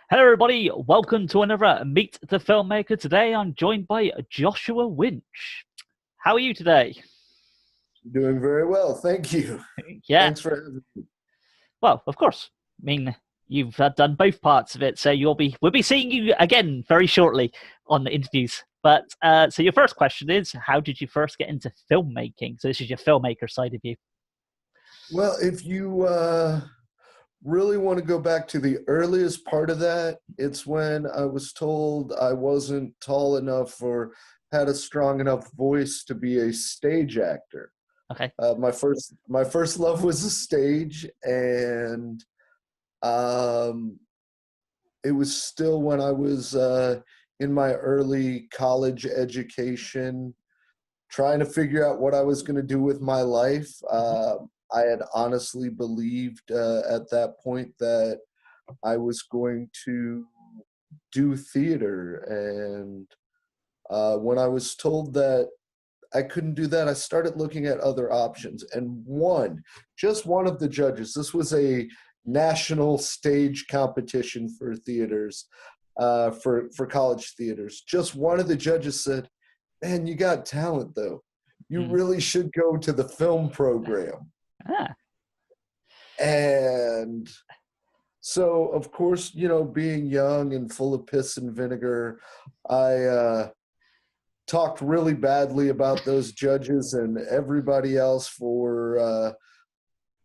Hello, everybody. Welcome to another Meet the Filmmaker. Today, I'm joined by Joshua Winch. How are you today? Doing very well, thank you. Yeah, Thanks for having me. well, of course. I mean, you've done both parts of it, so we'll be seeing you again very shortly on the interviews. But so your first question is, how did you first get into filmmaking? So this is your filmmaker side of you. Well, if you really want to go back to the earliest part of that, it's when I was told I wasn't tall enough or had a strong enough voice to be a stage actor. Okay. My first love was the stage, and um, it was still when I was in my early college education, trying to figure out what I was going to do with my life. Mhm. I had honestly believed at that point that I was going to do theater. And when I was told that I couldn't do that, I started looking at other options. And just one of the judges, this was a national stage competition for theaters, for college theaters. Just one of the judges said, "Man, you got talent though. You Mm. really should go to the film program." Ah. And so, of course, being young and full of piss and vinegar, I talked really badly about those judges and everybody else for,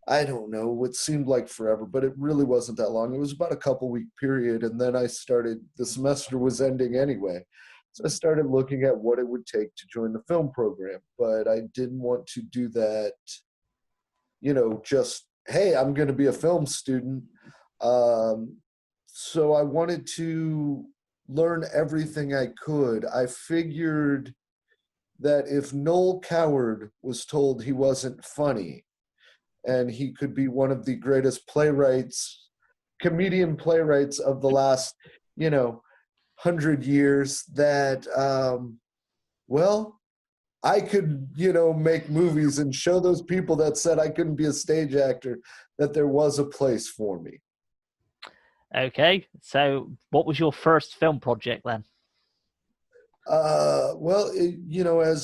I don't know, what seemed like forever, but it really wasn't that long. It was about a couple-week period. And then the semester was ending anyway. So I started looking at what it would take to join the film program, but I didn't want to do that, just, hey, I'm going to be a film student. Um, so I wanted to learn everything I could. I figured that if Noel Coward was told he wasn't funny and he could be one of the greatest comedian playwrights of the last, 100 years, that, well, I could, make movies and show those people that said I couldn't be a stage actor that there was a place for me. Okay. So what was your first film project then? As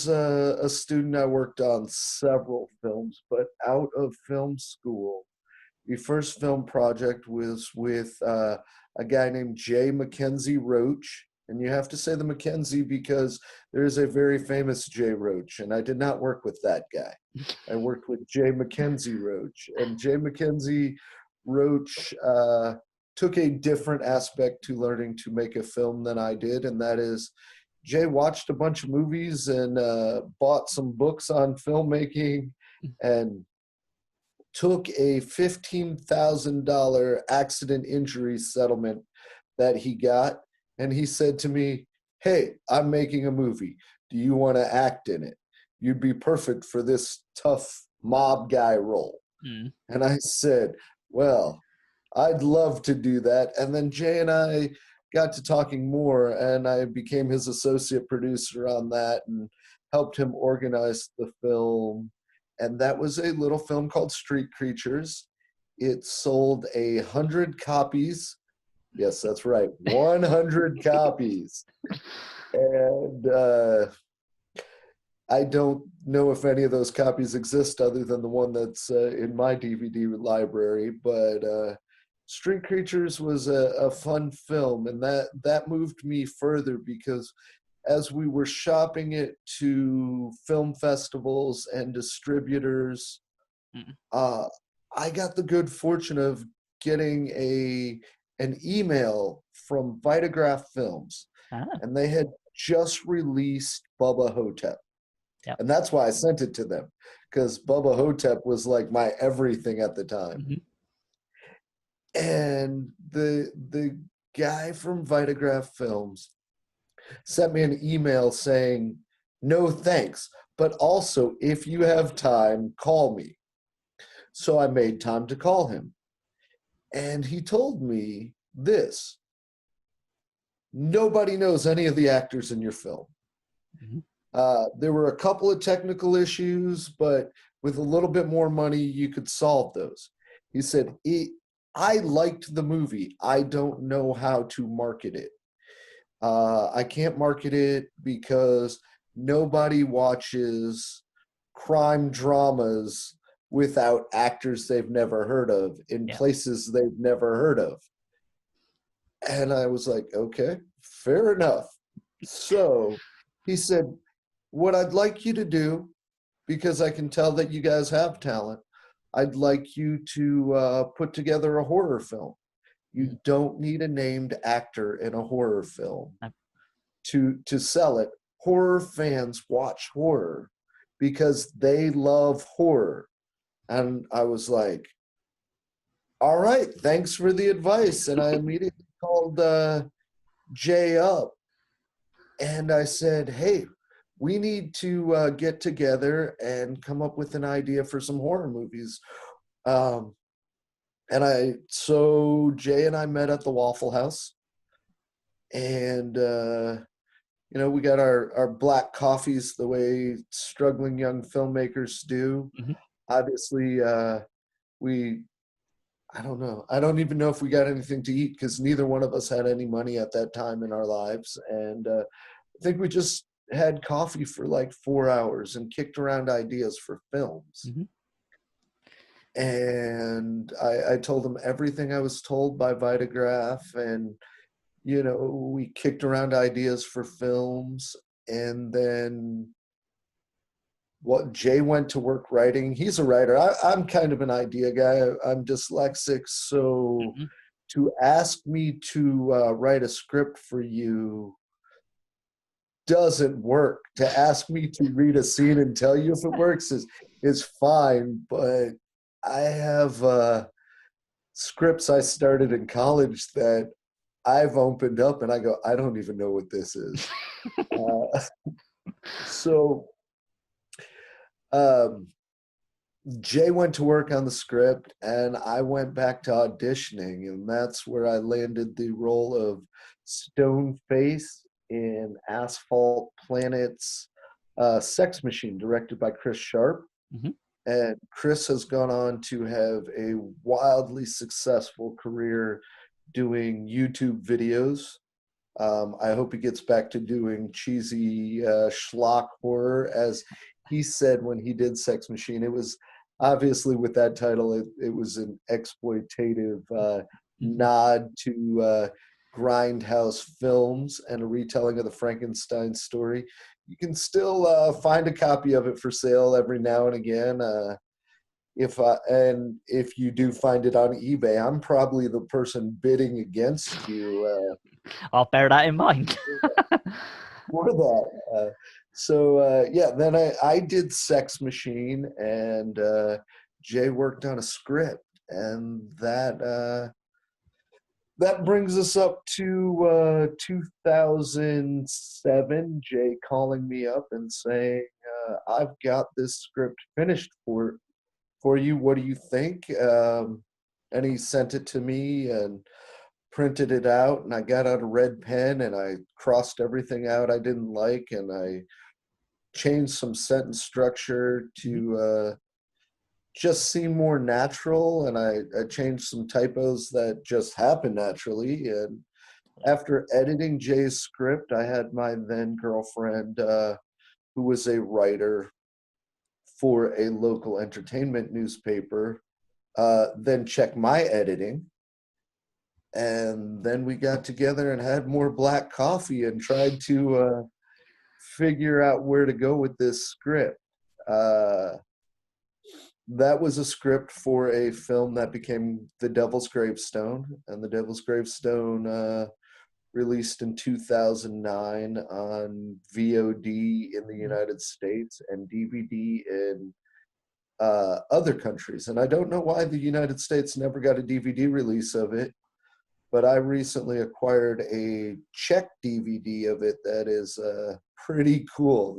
a student, I worked on several films, but out of film school, the first film project was with a guy named J. Mackenzie Roach. And you have to say the Mackenzie because there's a very famous J. Roach, and I did not work with that guy. I worked with J. Mackenzie Roach. And J. Mackenzie Roach took a different aspect to learning to make a film than I did, and that is Jay watched a bunch of movies and bought some books on filmmaking and took a $15,000 accident injury settlement that he got. And he said to me, "Hey, I'm making a movie. Do you want to act in it? You'd be perfect for this tough mob guy role." Mm. And I said, "Well, I'd love to do that." And then Jay and I got to talking more, and I became his associate producer on that and helped him organize the film. And that was a little film called Street Creatures. It sold 100 copies. Yes, that's right, 100 copies. And I don't know if any of those copies exist other than the one that's in my DVD library, but Street Creatures was a fun film, and that moved me further because as we were shopping it to film festivals and distributors, Mm. uh, I got the good fortune of getting an email from Vitagraph Films, Ah. and they had just released Bubba Hotep. Yep. And that's why I sent it to them, because Bubba Hotep was like my everything at the time. Mhm. And the guy from Vitagraph Films sent me an email saying, "No thanks, but also if you have time, call me." So I made time to call him. And he told me this: "Nobody knows any of the actors in your film. Mhm. There were a couple of technical issues, but with a little bit more money, you could solve those." He said, I liked the movie. I don't know how to market it. I can't market it because nobody watches crime dramas without actors they've never heard of in Yeah. places they've never heard of. And I was like, okay, fair enough. So he said, what I'd like you to do, because I can tell that you guys have talent, I'd like you to put together a horror film. You Mm. don't need a named actor in a horror film No. to sell it. Horror fans watch horror because they love horror. And I was like, all right, thanks for the advice. And I immediately called Jay up and I said, hey, we need to get together and come up with an idea for some horror movies. Um, so Jay and I met at the Waffle House, and we got our black coffees the way struggling young filmmakers do. Hmm. Obviously, we I don't know. I don't even know if we got anything to eat because neither one of us had any money at that time in our lives, and I think we just had coffee for like 4 hours and kicked around ideas for films. Hmm. And I told him everything I was told by Vitagraph, and we kicked around ideas for films. And then what Jay went to work writing. He's a writer. I'm kind of an idea guy. I'm dyslexic, so Hmm. to ask me to write a script for you doesn't work. To ask me to read a scene and tell you if it works is fine, but I have scripts I started in college that I've opened up and I go, I don't even know what this is. So um, Jay went to work on the script and I went back to auditioning, and that's where I landed the role of Stoneface in Asphalt Planet's Sex Machine, directed by Chris Sharp. Hmm. And Chris has gone on to have a wildly successful career doing YouTube videos. I hope he gets back to doing cheesy schlock horror, as he said when he did Sex Machine. It was obviously, with that title, it was an exploitative Hmm. nod to grindhouse films and a retelling of the Frankenstein story. You can still find a copy of it for sale every now and again. If you do find it on eBay, I'm probably the person bidding against you I'll bear that in mind. for that. So then I did Sex Machine, and Jay worked on a script, and that brings us up to 2007. Jay calling me up and saying, "I've got this script finished for you. What do you think?" And he sent it to me and printed it out, and I got out a red pen and I crossed everything out I didn't like, and I changed some sentence structure Hmm. to just seem more natural, and I changed some typos that just happen naturally. And after editing Jay's script, I had my then girlfriend, who was a writer for a local entertainment newspaper, then check my editing. And then we got together and had more black coffee and tried to figure out where to go with this script. Uh, that was a script for a film that became The Devil's Gravestone, and The Devil's Gravestone released in 2009 on VOD in the United States and DVD in other countries. And I don't know why the United States never got a DVD release of it, but I recently acquired a Czech DVD of it that is pretty cool.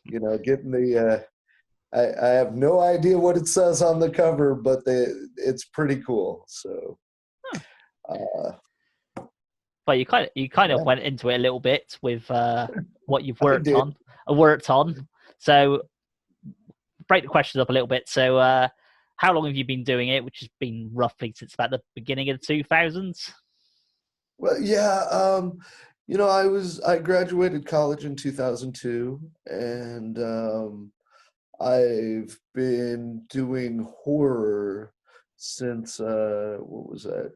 Getting the I have no idea what it says on the cover, but it's pretty cool. So, Huh. uh, But you kind of yeah, went into it a little bit with what you've I worked did. on. So break the questions up a little bit. So how long have you been doing it? Which has been roughly since about the beginning of the 2000s. Well, yeah, I graduated college in 2002, and I've been doing horror since what was that?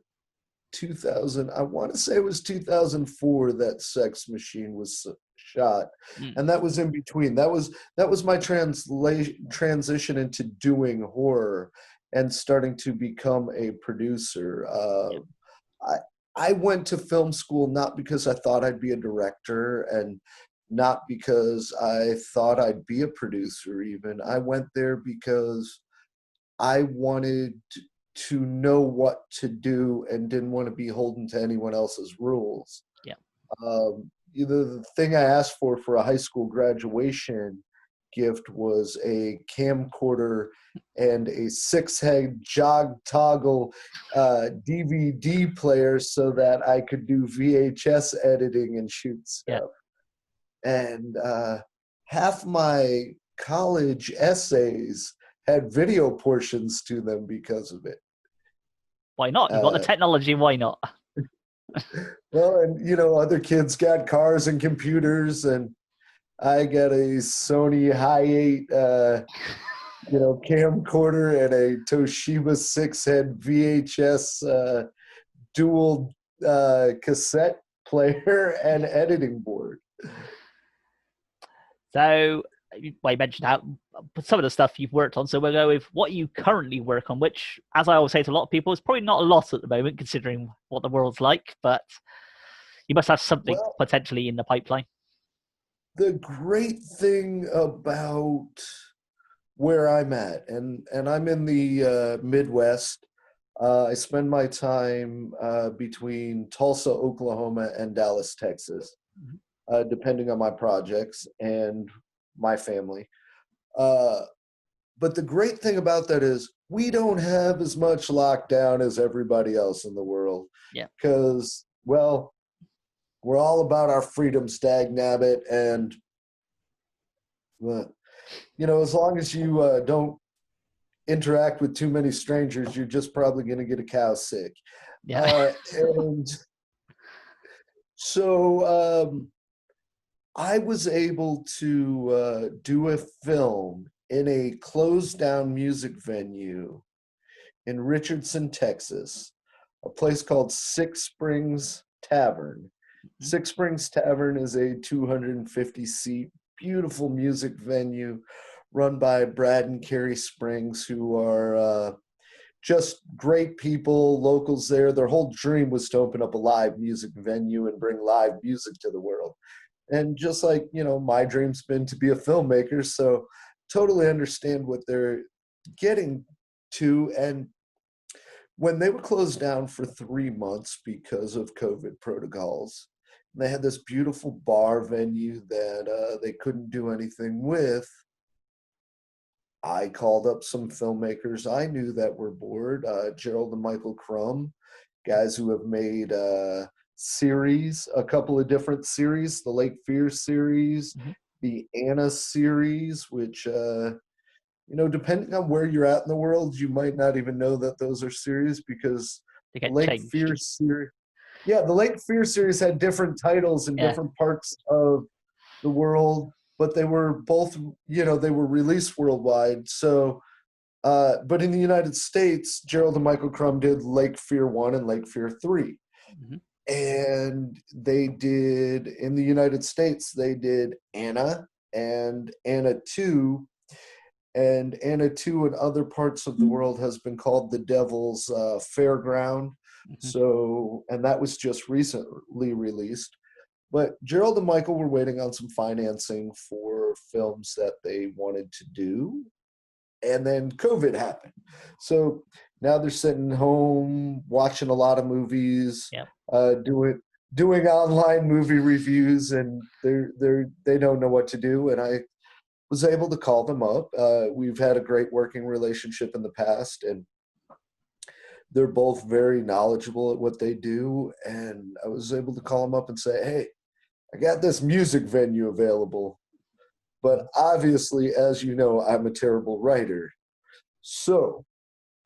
2000. I want to say it was 2004 that Sex Machine was shot, Mm, and that was in between. That was my transition into doing horror and starting to become a producer. yeah, I I went to film school not because I thought I'd be a director and not because I thought I'd be a producer even. I went there because I wanted to know what to do and didn't want to be holden to anyone else's rules. yeah, The thing I asked for a high school graduation gift was a camcorder and a six-head jog toggle DVD player so that I could do VHS editing and shoot yeah. stuff. And half my college essays had video portions to them because of it. Why not? You've got the Uh, technology. Why not? well, and other kids got cars and computers, and I got a Sony Hi8, camcorder and a Toshiba six-head VHS dual cassette player and editing board. So, well, you mentioned how some of the stuff you've worked on. So we'll go with what you currently work on, which, as I always say to a lot of people, is probably not a lot at the moment, considering what the world's like. But you must have something Well, potentially in the pipeline. the great thing about where I'm at, and I'm in the Midwest. I spend my time between Tulsa, Oklahoma, and Dallas, Texas, Mhm. depending on my projects and my family. Uh, but the great thing about that is we don't have as much lockdown as everybody else in the world Yeah, because, well, we're all about our freedoms, dag nabbit, and uh, as long as you don't interact with too many strangers, you're just probably going to get a cow sick. yeah, And so I was able to do a film in a closed down music venue in Richardson, Texas, a place called Six Springs Tavern. Mhm. Six Springs Tavern is a 250-seat, beautiful music venue run by Brad and Carrie Springs, who are just great people, locals there. Their whole dream was to open up a live music venue and bring live music to the world. And just like, my dream's been to be a filmmaker, so totally understand what they're getting to. And when they were closed down for 3 months because of COVID protocols, they had this beautiful bar venue that they couldn't do anything with. I called up some filmmakers I knew that were bored, Gerald and Michael Crum, guys who have made series, a couple of different series, the Lake Fear series, Mhm. the Anna series, which, depending on where you're at in the world, you might not even know that those are series because They the get Lake changed. Fear series, yeah, the Lake Fear series had different titles in Yeah, different parts of the world, but they were both, they were released worldwide. So, but in the United States, Gerald and Michael Crum did Lake Fear 1 and Lake Fear 3. Mhm. And they did, in the United States, they did Anna and Anna 2. And Anna 2 in other parts of the world has been called the Devil's Fairground. Mhm. So, and that was just recently released. But Gerald and Michael were waiting on some financing for films that they wanted to do. And then COVID happened. So now they're sitting home watching a lot of movies, Yeah. doing online movie reviews, and they don't know what to do. And I was able to call them up. We've had a great working relationship in the past, and they're both very knowledgeable at what they do. And I was able to call them up and say, "Hey, I got this music venue available, but obviously, as you know, I'm a terrible writer. So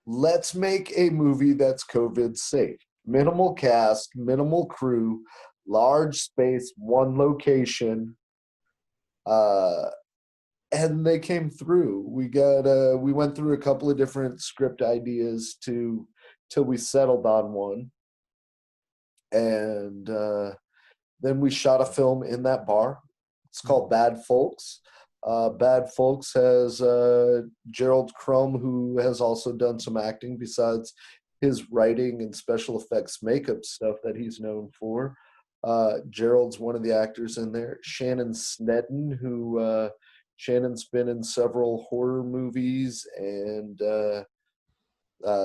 let's make a movie that's COVID safe. Minimal cast, minimal crew, large space, one location. Uh, and they came through. We went through a couple of different script ideas till we settled on one. And then we shot a film in that bar. It's called Bad Folks. Bad Folks has Gerald Crumb, who has also done some acting besides his writing and special effects makeup stuff that he's known for. Gerald's one of the actors in there. Shannon Snedden, who Shannon's been in several horror movies, and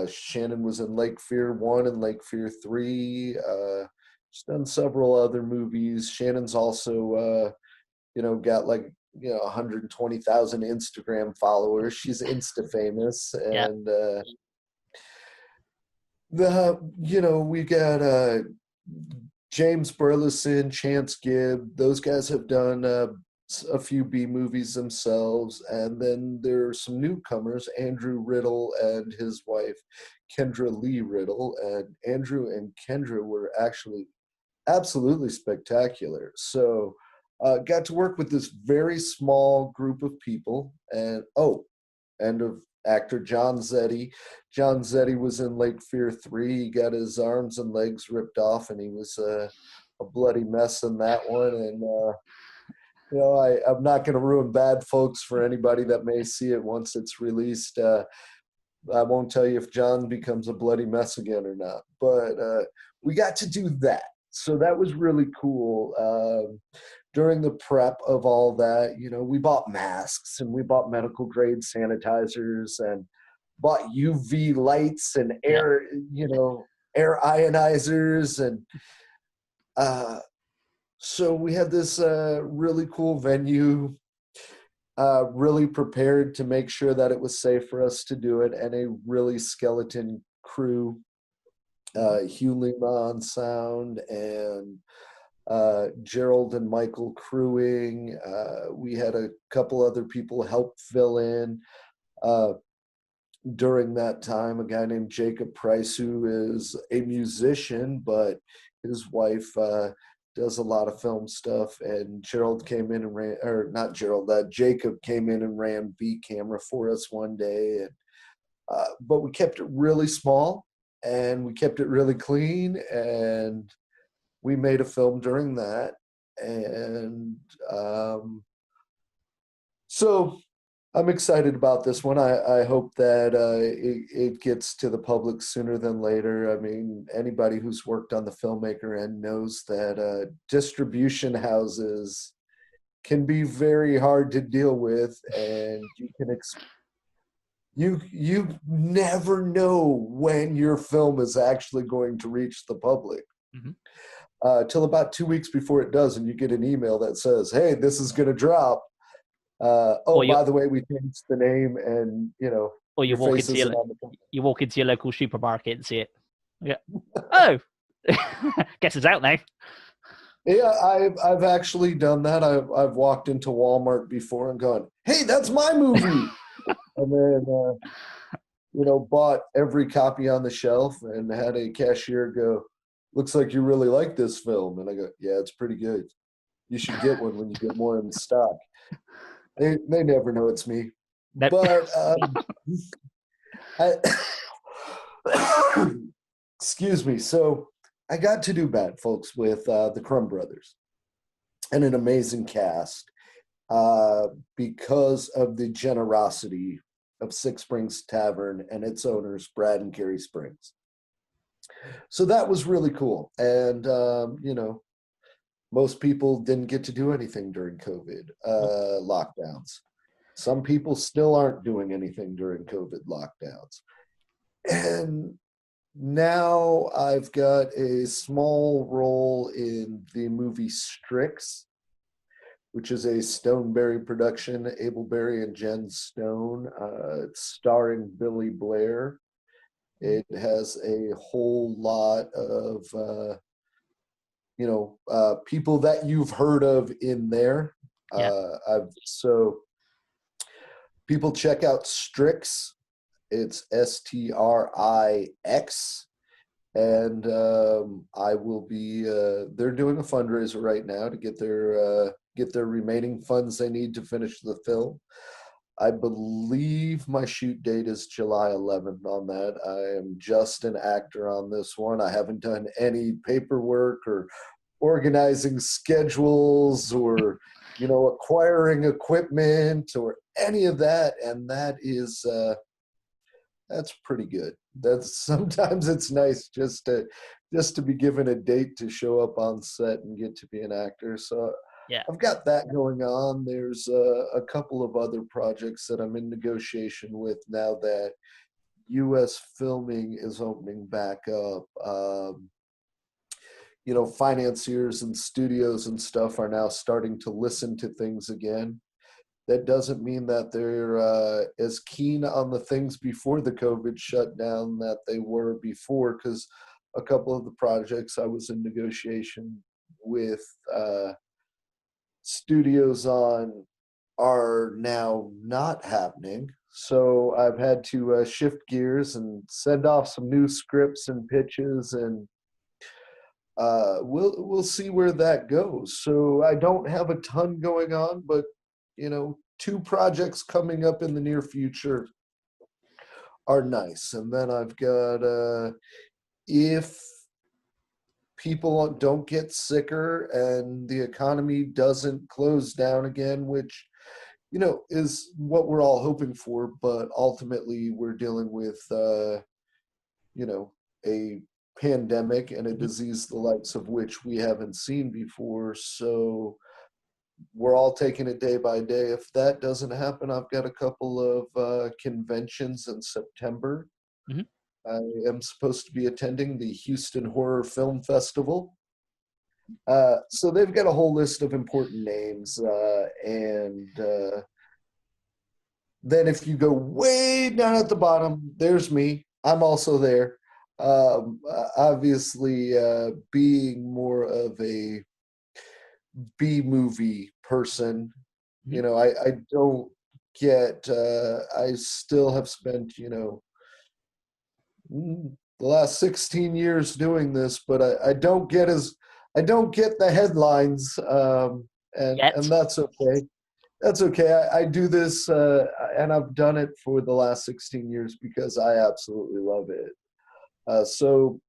Shannon was in Lake Fear 1 and Lake Fear 3. She's done several other movies. Shannon's also, got 120,000 Instagram followers. She's Insta famous, Yeah. and we got James Burleson, Chance Gibb. Those guys have done a few B movies themselves, and then there are some newcomers, Andrew Riddle and his wife Kendra Lee Riddle, and Andrew and Kendra were actually absolutely spectacular. So got to work with this very small group of people, and of actor John Zetti. John Zetti was in Lake Fear 3. He got his arms and legs ripped off, and he was a bloody mess in that one. And I'm not going to ruin Bad Folks for anybody that may see it once it's released. I won't tell you if John becomes a bloody mess again or not, but we got to do that. So that was really cool. During the prep of all that, we bought masks and we bought medical grade sanitizers and bought UV lights and air ionizers. And so we had this really cool venue, really prepared to make sure that it was safe for us to do it, and a really skeleton crew. Hugh Lima on sound, and Gerald and Michael crewing. We had a couple other people help fill in during that time. A guy named Jacob Price, who is a musician, but his wife does a lot of film stuff. And Gerald came in and ran, or not Gerald, Jacob came in and ran B camera for us one day. And but we kept it really small, and we kept it really clean, and we made a film during that. And so I'm excited about this one. I hope that it gets to the public sooner than later. I mean, anybody who's worked on the Filmmaker end knows that distribution houses can be very hard to deal with, and you never know when your film is actually going to reach the public. Mm-hmm. Till about 2 weeks before it does, and you get an email that says, "Hey, this is going to drop. By the way, we changed the name, and or you your walk face into isn't on the cover." you walk into your local supermarket and see it. Yeah. Oh, guess it's out now. Yeah, I've actually done that. I've walked into Walmart before and gone, "Hey, that's my movie," and then bought every copy on the shelf and had a cashier go, "Looks like you really like this film," and I go, "Yeah, it's pretty good. You should get one when you get more in stock." They never know it's me, Nope. but excuse me. So I got to do Bad Folks with the Crumb Brothers and an amazing cast because of the generosity of Six Springs Tavern and its owners, Brad and Carrie Springs. So that was really cool. And, most people didn't get to do anything during COVID lockdowns. Some people still aren't doing anything during COVID lockdowns. And now I've got a small role in the movie Strix, which is a Stoneberry production, Abelberry and Jen Stone. It's starring Billy Blair. It has a whole lot of people that you've heard of in there. Yeah. So people check out Strix It's Strix. And I will be. They're doing a fundraiser right now to get their remaining funds they need to finish the film. I believe my shoot date is July 11th on that. I am just an actor on this one. I haven't done any paperwork or organizing schedules or acquiring equipment or any of that, and that's pretty good. That's sometimes it's nice just to be given a date to show up on set and get to be an actor. So Yeah. I've got that going on. There's a couple of other projects that I'm in negotiation with now that U.S. filming is opening back up. Financiers and studios and stuff are now starting to listen to things again. That doesn't mean that they're as keen on the things before the COVID shutdown that they were before, because a couple of the projects I was in negotiation with studios on are now not happening. So I've had to shift gears and send off some new scripts and pitches, and we'll see where that goes. So I don't have a ton going on, but 2 projects coming up in the near future are nice. And then I've got if people don't get sicker and the economy doesn't close down again, which is what we're all hoping for, but ultimately we're dealing with a pandemic and a disease the likes of which we haven't seen before. So we're all taking it day by day. If that doesn't happen, I've got a couple of conventions in September. Mm-hmm. I am supposed to be attending the Houston Horror Film Festival. So they've got a whole list of important names. And then if you go way down at the bottom, there's me. I'm also there. Obviously, being more of a B-movie person, I don't get. I still have spent, the last 16 years doing this, but I don't get the headlines, and that's okay. That's okay. I do this, and I've done it for the last 16 years because I absolutely love it. So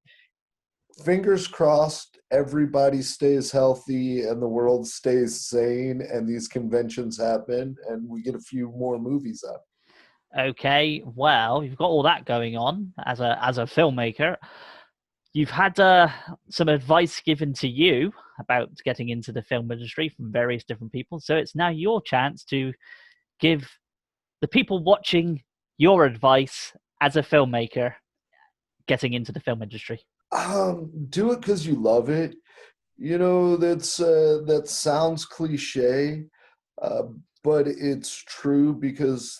fingers crossed, everybody stays healthy and the world stays sane and these conventions happen and we get a few more movies up. Okay, well, you've got all that going on as a filmmaker. You've had some advice given to you about getting into the film industry from various different people. So it's now your chance to give the people watching your advice as a filmmaker getting into the film industry. Do it because you love it. That sounds cliche, uh, but it's true because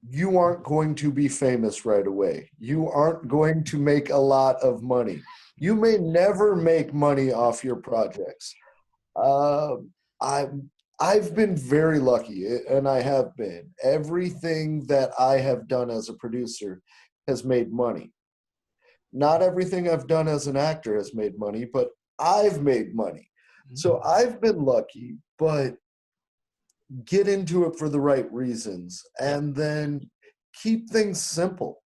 you aren't going to be famous right away. You aren't going to make a lot of money. You may never make money off your projects. Uh, I I've been very lucky, and I have been. Everything that I have done as a producer has made money. Not everything I've done as an actor has made money, but I've made money. So I've been lucky, but get into it for the right reasons Yeah. and then keep things simple.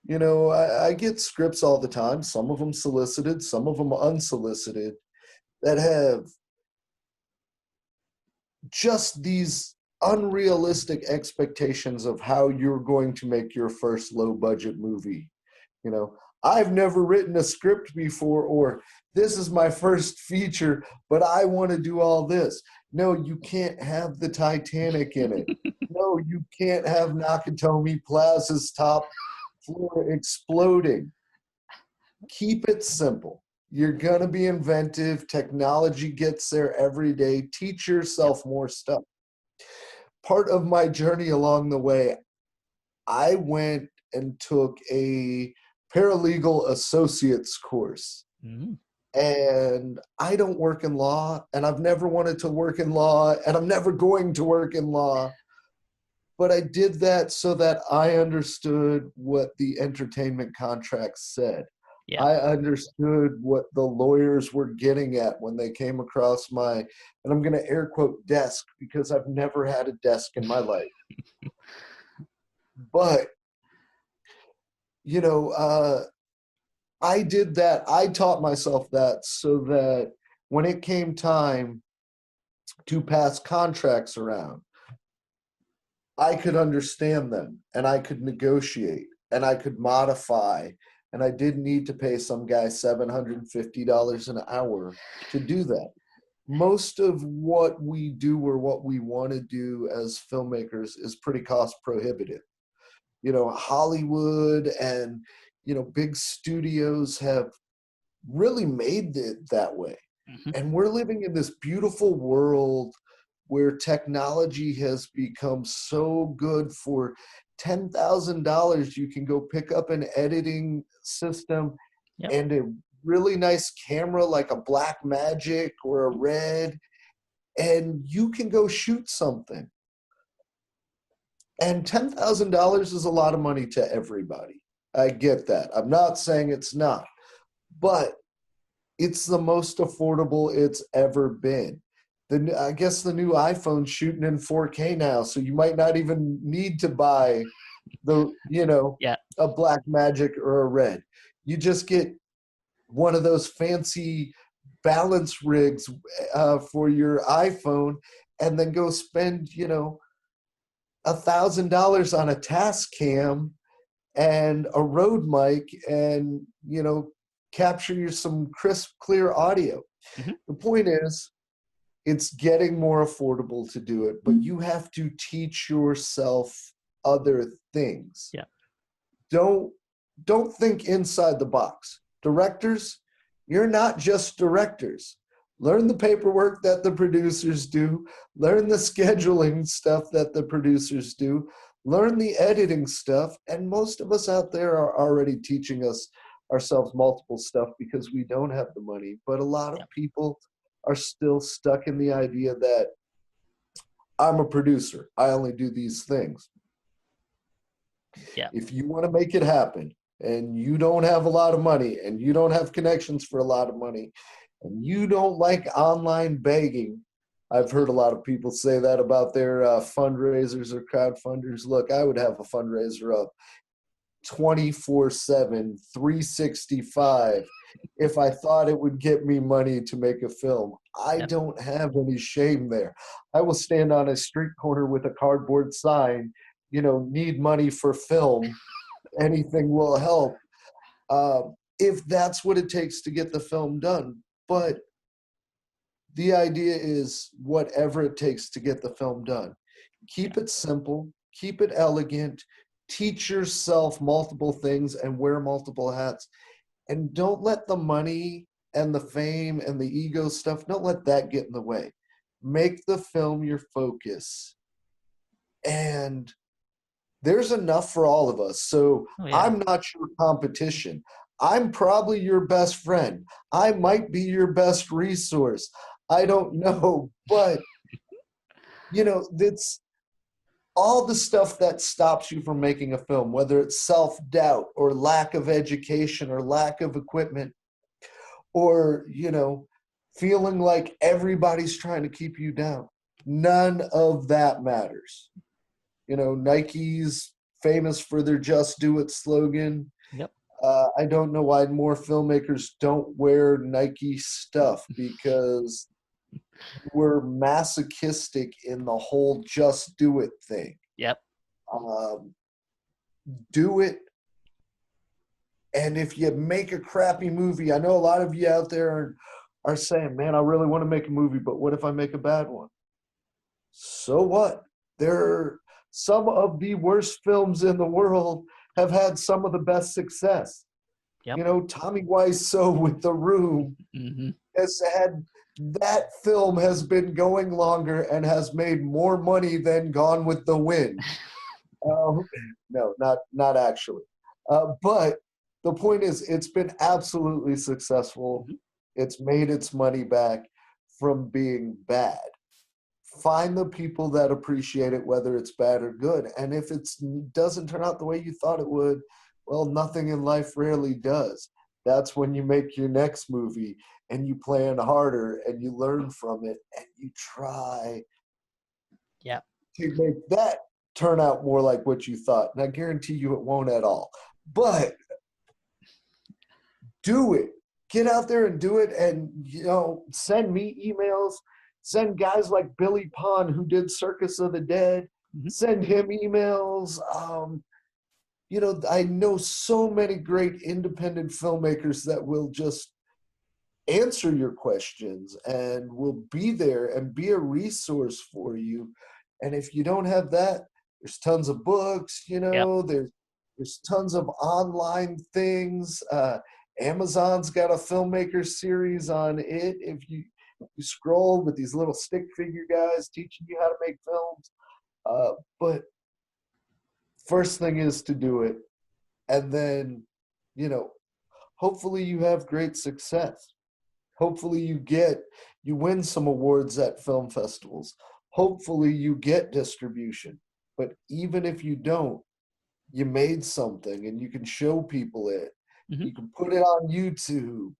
I get scripts all the time, some of them solicited, some of them unsolicited, that have just these unrealistic expectations of how you're going to make your first low budget movie. I've never written a script before, or this is my first feature, but I want to do all this. No, you can't have the Titanic in it. No, you can't have Nakatomi Plaza's top floor exploding. Keep it simple. You're going to be inventive. Technology gets there every day. Teach yourself more stuff. Part of my journey along the way, I went and took a paralegal associate's course. Mm-hmm. And I don't work in law, and I've never wanted to work in law, and I'm never going to work in law. but I did that so that I understood what the entertainment contracts said. Yeah. I understood what the lawyers were getting at when they came across my, and I'm going to air quote, desk, because I've never had a desk in my life. But, I did that. I taught myself that so that when it came time to pass contracts around, I could understand them and I could negotiate and I could modify, and I didn't need to pay some guy $750 an hour to do that. Most of what we do or what we want to do as filmmakers is pretty cost prohibitive. Hollywood and, big studios have really made it that way. Mm-hmm. And we're living in this beautiful world where technology has become so good. For $10,000, you can go pick up an editing system Yep. and a really nice camera like a Black Magic or a Red, and you can go shoot something. And $10,000 is a lot of money to everybody. I get that. I'm not saying it's not, but it's the most affordable it's ever been. I guess the new iPhone's shooting in 4K now, so you might not even need to buy Yeah. a Black Magic or a Red. You just get one of those fancy balance rigs for your iPhone, and then go spend $1,000 on a task cam and a Rode mic, and capture some crisp, clear audio. Mm-hmm. The point is, it's getting more affordable to do it, but you have to teach yourself other things. Yeah. Don't think inside the box. Directors, you're not just directors. Learn the paperwork that the producers do. Learn the scheduling stuff that the producers do. Learn the editing stuff. And most of us out there are already teaching ourselves multiple stuff because we don't have the money. But a lot of people are still stuck in the idea that I'm a producer. I only do these things. Yeah. If you want to make it happen and you don't have a lot of money and you don't have connections for a lot of money and you don't like online begging, I've heard a lot of people say that about their fundraisers or crowdfunders. Look, I would have a fundraiser up 24/7, 365 if I thought it would get me money to make a film. I don't have any shame there. I will stand on a street corner with a cardboard sign, need money for film. Anything will help. If that's what it takes to get the film done. But the idea is whatever it takes to get the film done. Keep it simple, keep it elegant, teach yourself multiple things and wear multiple hats. And don't let the money and the fame and the ego stuff, don't let that get in the way. Make the film your focus. And there's enough for all of us. So I'm not your competition. I'm probably your best friend. I might be your best resource. I don't know. But, it's all the stuff that stops you from making a film, whether it's self-doubt or lack of education or lack of equipment or, feeling like everybody's trying to keep you down. None of that matters. Nike's famous for their "Just Do It" slogan. Yep. I don't know why more filmmakers don't wear Nike stuff, because we're masochistic in the whole "just do it" thing. Yep. Do it. And if you make a crappy movie, I know a lot of you out there are saying, man, I really want to make a movie, but what if I make a bad one? So what? Some of the worst films in the world have had some of the best success. Yep. Tommy Wiseau with The Room has had, that film has been going longer and has made more money than Gone with the Wind. No, not actually. But the point is, it's been absolutely successful. It's made its money back from being bad. find the people that appreciate it, whether it's bad or good. And if it doesn't turn out the way you thought it would, well, nothing in life rarely does. That's when you make your next movie and you plan harder and you learn from it and you try Yeah. to make that turn out more like what you thought. And I guarantee you it won't at all. But do it. Get out there and do it. And, send me emails. Send guys like Billy Pond, who did Circus of the Dead. Send him emails. I know so many great independent filmmakers that will just answer your questions and will be there and be a resource for you. And if you don't have that, there's tons of books, there's tons of online things. Amazon's got a filmmaker series on it. If you scroll with these little stick figure guys teaching you how to make films. But first thing is to do it. And then, hopefully you have great success. Hopefully you win some awards at film festivals. Hopefully you get distribution. But even if you don't, you made something and you can show people it. You can put it on YouTube.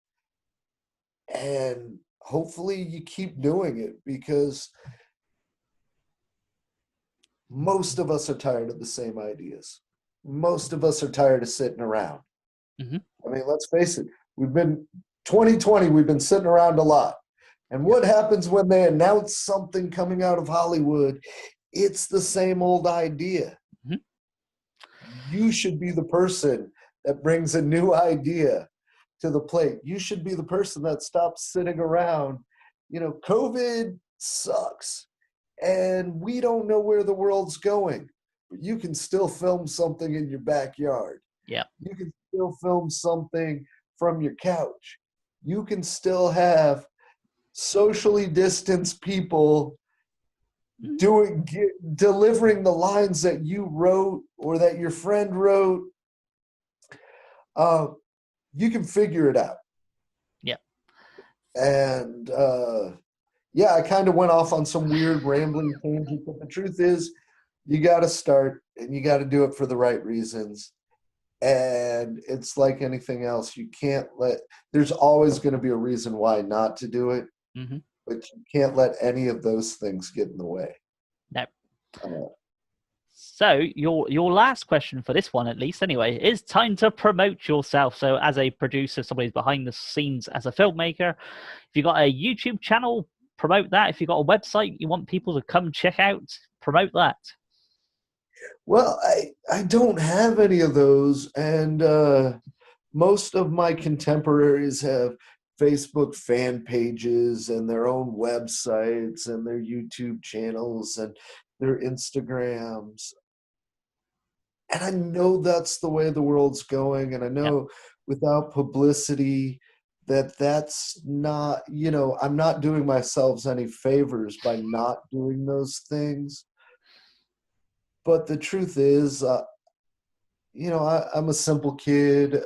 And hopefully you keep doing it, because most of us are tired of the same ideas. Most of us are tired of sitting around. I mean, let's face it. 2020, we've been sitting around a lot. And what happens when they announce something coming out of Hollywood? It's the same old idea. You should be the person that brings a new idea to the plate. You should be the person that stops sitting around. COVID sucks and we don't know where the world's going, but you can still film something in your backyard. Yeah. You can still film something from your couch. You can still have socially distanced people delivering the lines that you wrote or that your friend wrote. You can figure it out. Yeah. And I kind of went off on some weird rambling tangent, but the truth is, you got to start and you got to do it for the right reasons. And it's like anything else. There's always going to be a reason why not to do it, but you can't let any of those things get in the way. No. So your last question for this one, at least anyway, is time to promote yourself. So as a producer, somebody's behind the scenes as a filmmaker, if you've got a YouTube channel, promote that. If you've got a website you want people to come check out, promote that. Well, I don't have any of those, and most of my contemporaries have Facebook fan pages and their own websites and their YouTube channels and their Instagrams. And I know that's the way the world's going, and I know without publicity that's not, I'm not doing myself any favors by not doing those things. But the truth is, I'm a simple kid.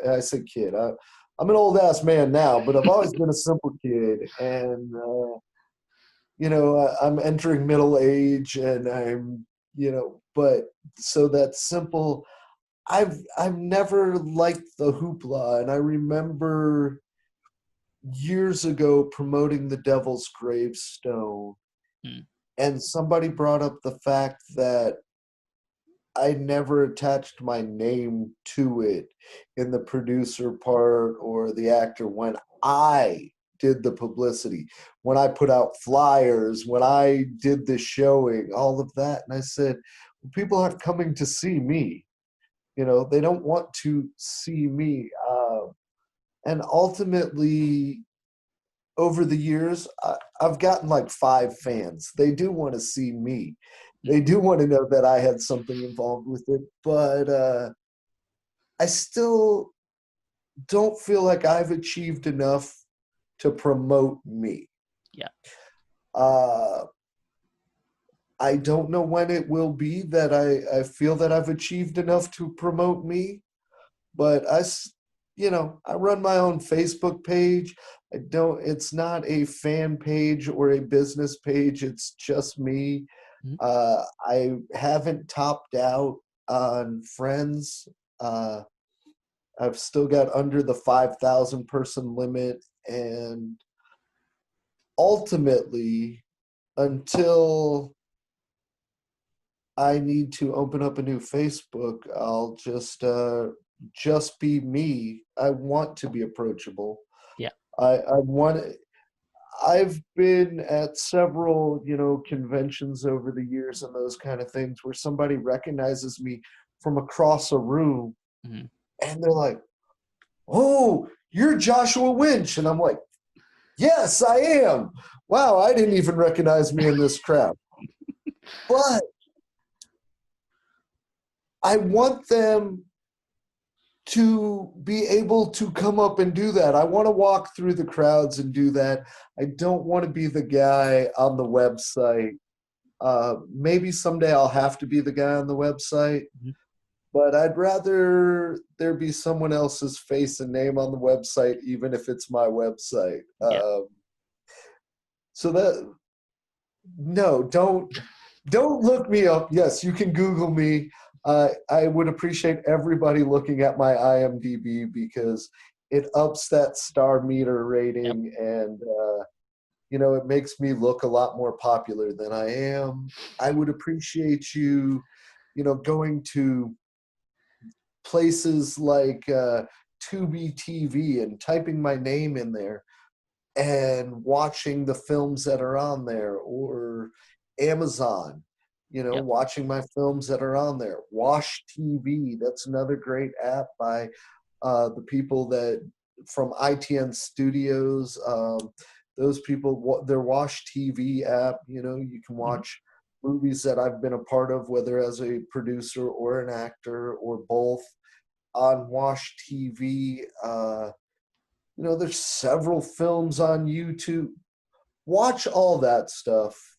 I say kid. I'm an old ass man now, but I've always been a simple kid. And, I'm entering middle age and but so that simple, I've never liked the hoopla. And I remember years ago promoting The Devil's Gravestone. And somebody brought up the fact that I never attached my name to it in the producer part or the actor when I did the publicity, when I put out flyers, when I did the showing, all of that. And I said, well, people aren't coming to see me. They don't want to see me. And ultimately, over the years, I've gotten like 5 fans. They do want to see me. They do want to know that I had something involved with it, but I still don't feel like I've achieved enough to promote me. Yeah. I don't know when it will be that I feel that I've achieved enough to promote me, but I run my own Facebook page. It's not a fan page or a business page. It's just me. Mhm. I haven't topped out on friends. Uh, I've still got under the 5,000 person limit. And ultimately, until I need to open up a new Facebook, I'll just be me. I want to be approachable. Yeah. I want. I've been at several, conventions over the years and those kind of things where somebody recognizes me from across a room Mhm. and they're like, "Oh, you're Joshua Winch." And I'm like, "Yes, I am." Wow, I didn't even recognize me in this crowd. But I want them to be able to come up and do that. I want to walk through the crowds and do that. I don't want to be the guy on the website. Maybe someday I'll have to be the guy on the website, Mhm. but I'd rather there be someone else's face and name on the website, even if it's my website. Yeah. So that no, don't look me up. Yes, you can Google me. I would appreciate everybody looking at my IMDb because it ups that star meter Yep. rating, and it makes me look a lot more popular than I am. I would appreciate you, going to places like Tubi TV and typing my name in there and watching the films that are on there, or Amazon, Yep. watching my films that are on there. Wash TV, that's another great app by the people that from ITN Studios. Those people, their Wash TV app, you can Mhm. watch movies that I've been a part of, whether as a producer or an actor or both, on Wash TV. There's several films on YouTube. Watch all that stuff.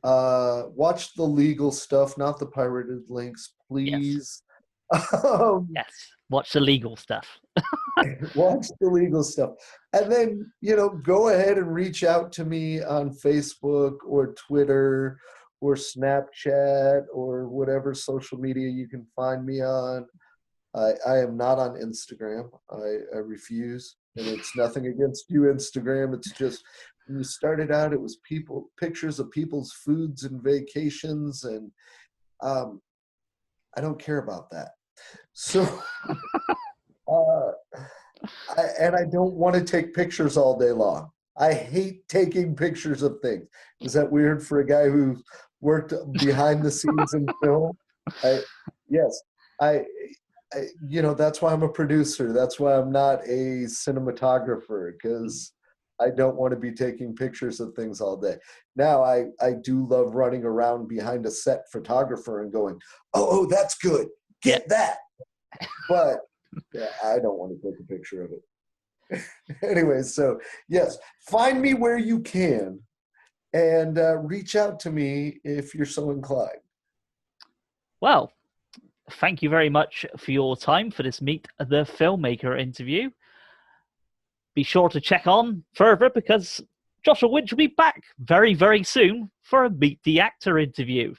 Watch the legal stuff, not the pirated links, Yes. please. Um, Yes. Watch the legal stuff. Watch the legal stuff. And then, go ahead and reach out to me on Facebook or Twitter or Snapchat or whatever social media you can find me on. I am not on Instagram. I refuse. And it's nothing against you, Instagram. It's just when you started out, it was pictures of people's foods and vacations, and um, I don't care about that. So, uh, I don't want to take pictures all day long. I hate taking pictures of things. Is that weird for a guy who worked behind the scenes in film? I yes, I, that's why I'm a producer. That's why I'm not a cinematographer, because I don't want to be taking pictures of things all day. Now, I do love running around behind a set photographer and going, oh, that's good. Yeah. Get that. But yeah, I don't want to take a picture of it. Anyway, so yes, find me where you can and reach out to me if you're so inclined. Well, thank you very much for your time for this Meet the Filmmaker interview. Be sure to check on further because Joshua Winch will be back very, very soon for a Meet the Actor interview.